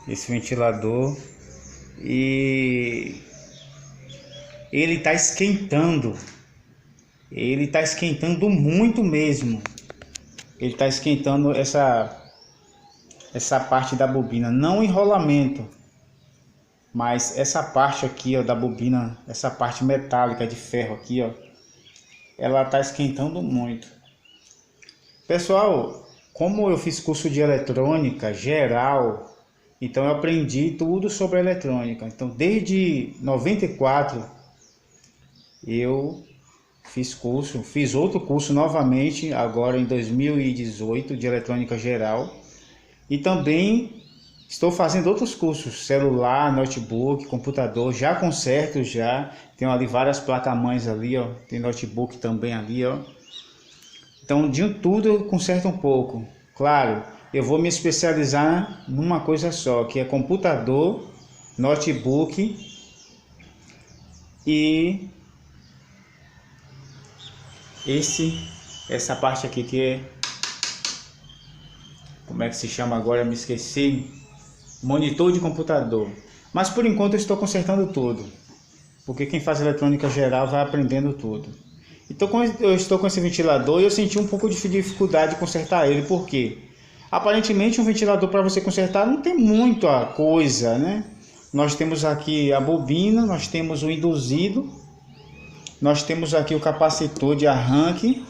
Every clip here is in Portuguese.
esse ventilador, e ele está esquentando. Ele está esquentando muito mesmo. Ele está esquentando essa parte da bobina, não o enrolamento, mas essa parte aqui, ó, da bobina, essa parte metálica de ferro aqui, ó, ela está esquentando muito. Pessoal, como eu fiz curso de eletrônica geral, então eu aprendi tudo sobre eletrônica. Então desde 94 eu fiz outro curso novamente agora em 2018 de eletrônica geral, e também estou fazendo outros cursos, celular, notebook, computador, já conserto, já tenho ali várias placas-mães ali, ó, tem notebook também ali, ó. Então de tudo eu conserto um pouco. Claro, eu vou me especializar numa coisa só, que é computador, notebook e essa parte aqui que é, como é que se chama agora, me esqueci, monitor de computador. Mas por enquanto eu estou consertando tudo, porque quem faz eletrônica geral vai aprendendo tudo. Então quando eu estou com esse ventilador, eu senti um pouco de dificuldade de consertar ele, porque aparentemente um ventilador para você consertar não tem muita coisa, né? Nós temos aqui a bobina, nós temos o induzido, nós temos aqui o capacitor de arranque,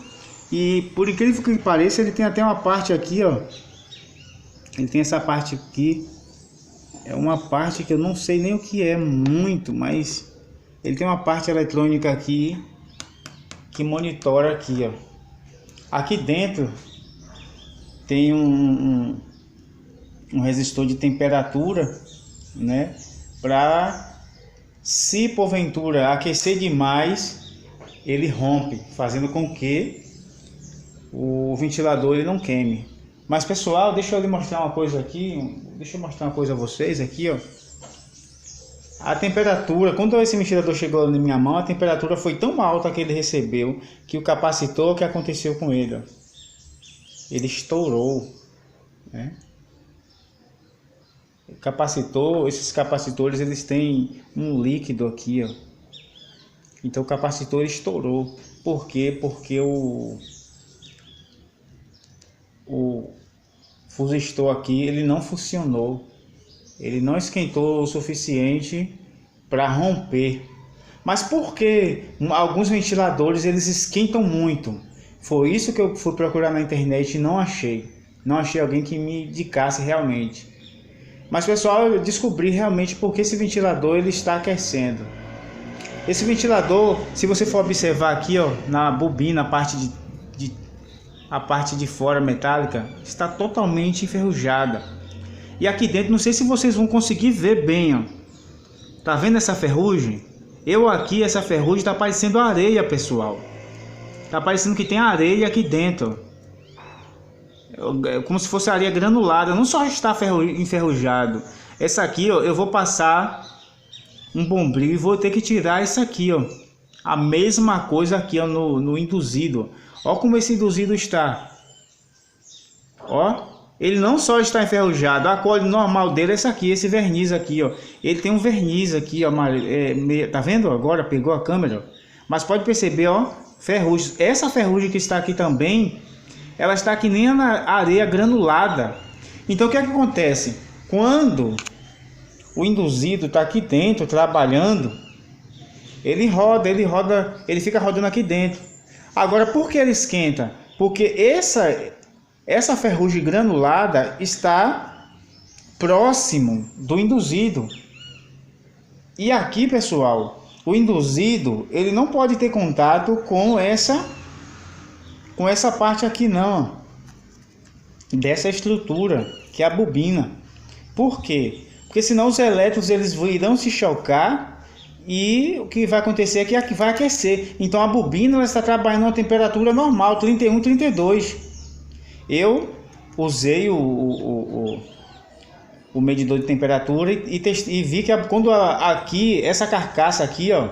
e por incrível que pareça ele tem até uma parte aqui, ó. Ele tem essa parte aqui, é uma parte que eu não sei nem o que é muito, mas ele tem uma parte eletrônica aqui que monitora aqui, ó. Aqui dentro tem um resistor de temperatura, né? Para, se porventura aquecer demais, ele rompe, fazendo com que o ventilador ele não queime. Mas pessoal, deixa eu lhe mostrar uma coisa aqui, deixa eu mostrar uma coisa a vocês aqui, ó. A temperatura, quando esse ventilador chegou na minha mão, a temperatura foi tão alta que ele recebeu, que o capacitor, o que aconteceu com ele, ó? Ele estourou, né? O capacitor, esses capacitores, eles têm um líquido aqui, ó. Então o capacitor estourou. Por quê? Porque o fusistor aqui ele não funcionou, ele não esquentou o suficiente para romper. Mas por que alguns ventiladores eles esquentam muito? Foi isso que eu fui procurar na internet e não achei alguém que me indicasse realmente. Mas pessoal, eu descobri realmente porque esse ventilador ele está aquecendo. Esse ventilador, se você for observar aqui, ó, na bobina, a parte de fora metálica está totalmente enferrujada. E aqui dentro, não sei se vocês vão conseguir ver bem, ó. Tá vendo essa ferrugem? Essa ferrugem tá parecendo areia, pessoal. Tá parecendo que tem areia aqui dentro. Como se fosse areia granulada. Não só está enferrujado. Essa aqui, ó, eu vou passar um bombril e vou ter que tirar isso aqui, ó. A mesma coisa aqui, ó, no induzido. Ó como esse induzido está. Ó, ele não só está enferrujado, a cor normal dele é essa aqui, esse verniz aqui, ó. Ele tem um verniz aqui, ó, tá vendo? Agora pegou a câmera, ó. Mas pode perceber, ó, ferrugem. Essa ferrugem que está aqui também, ela está que nem na areia granulada. Então o que é que acontece? Quando o induzido está aqui dentro trabalhando, ele roda, ele fica rodando aqui dentro. Agora, por que ele esquenta? Porque essa ferrugem granulada está próximo do induzido. E aqui, pessoal, o induzido, ele não pode ter contato com essa parte aqui não, dessa estrutura, que é a bobina. Por quê? Porque senão os elétrons eles irão se chocar, e o que vai acontecer é que vai aquecer. Então a bobina ela está trabalhando a uma temperatura normal, 31, 32. Eu usei o medidor de temperatura e vi que quando aqui, essa carcaça aqui, ó,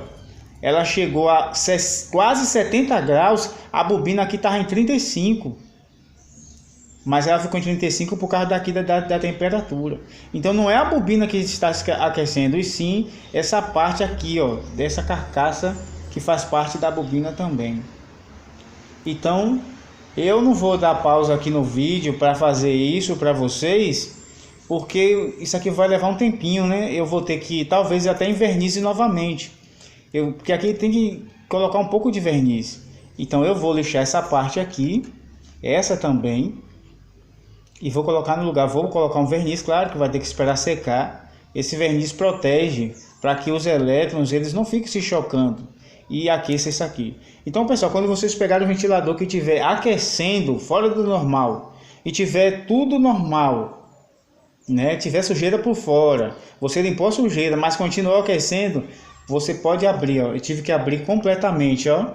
ela chegou a quase 70 graus, a bobina aqui estava em 35. mas ela ficou em 35 por causa daqui da temperatura. Então não é a bobina que está aquecendo, e sim essa parte aqui, ó, dessa carcaça que faz parte da bobina também. Então eu não vou dar pausa aqui no vídeo para fazer isso para vocês, porque isso aqui vai levar um tempinho, né? Eu vou ter que talvez até envernize novamente, porque aqui tem que colocar um pouco de verniz. Então eu vou lixar essa parte aqui, essa também, e vou colocar no lugar. Vou colocar um verniz, claro que vai ter que esperar secar. Esse verniz protege para que os elétrons eles não fiquem se chocando e aqueça isso aqui. Então, pessoal, quando vocês pegarem o ventilador que estiver aquecendo fora do normal e tiver tudo normal, né, tiver sujeira por fora, você limpou a sujeira, mas continuou aquecendo, você pode abrir, ó. Eu tive que abrir completamente, ó.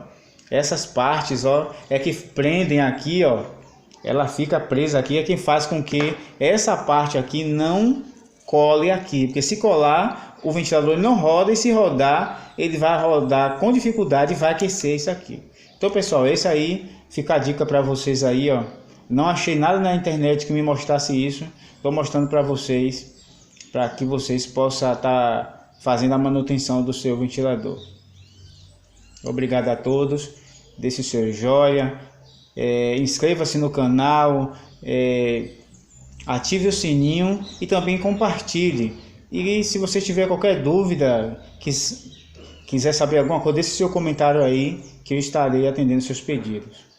Essas partes, ó, é que prendem aqui, ó. Ela fica presa aqui, é que faz com que essa parte aqui não cole aqui, porque se colar, o ventilador não roda, e se rodar, ele vai rodar com dificuldade e vai aquecer isso aqui. Então, pessoal, esse aí fica a dica para vocês aí, ó. Não achei nada na internet que me mostrasse isso. Estou mostrando para vocês, para que vocês possam estar fazendo a manutenção do seu ventilador. Obrigado a todos. Deixe o seu joia. Inscreva-se no canal, ative o sininho e também compartilhe. E se você tiver qualquer dúvida, quiser saber alguma coisa, deixe seu comentário aí, que eu estarei atendendo seus pedidos.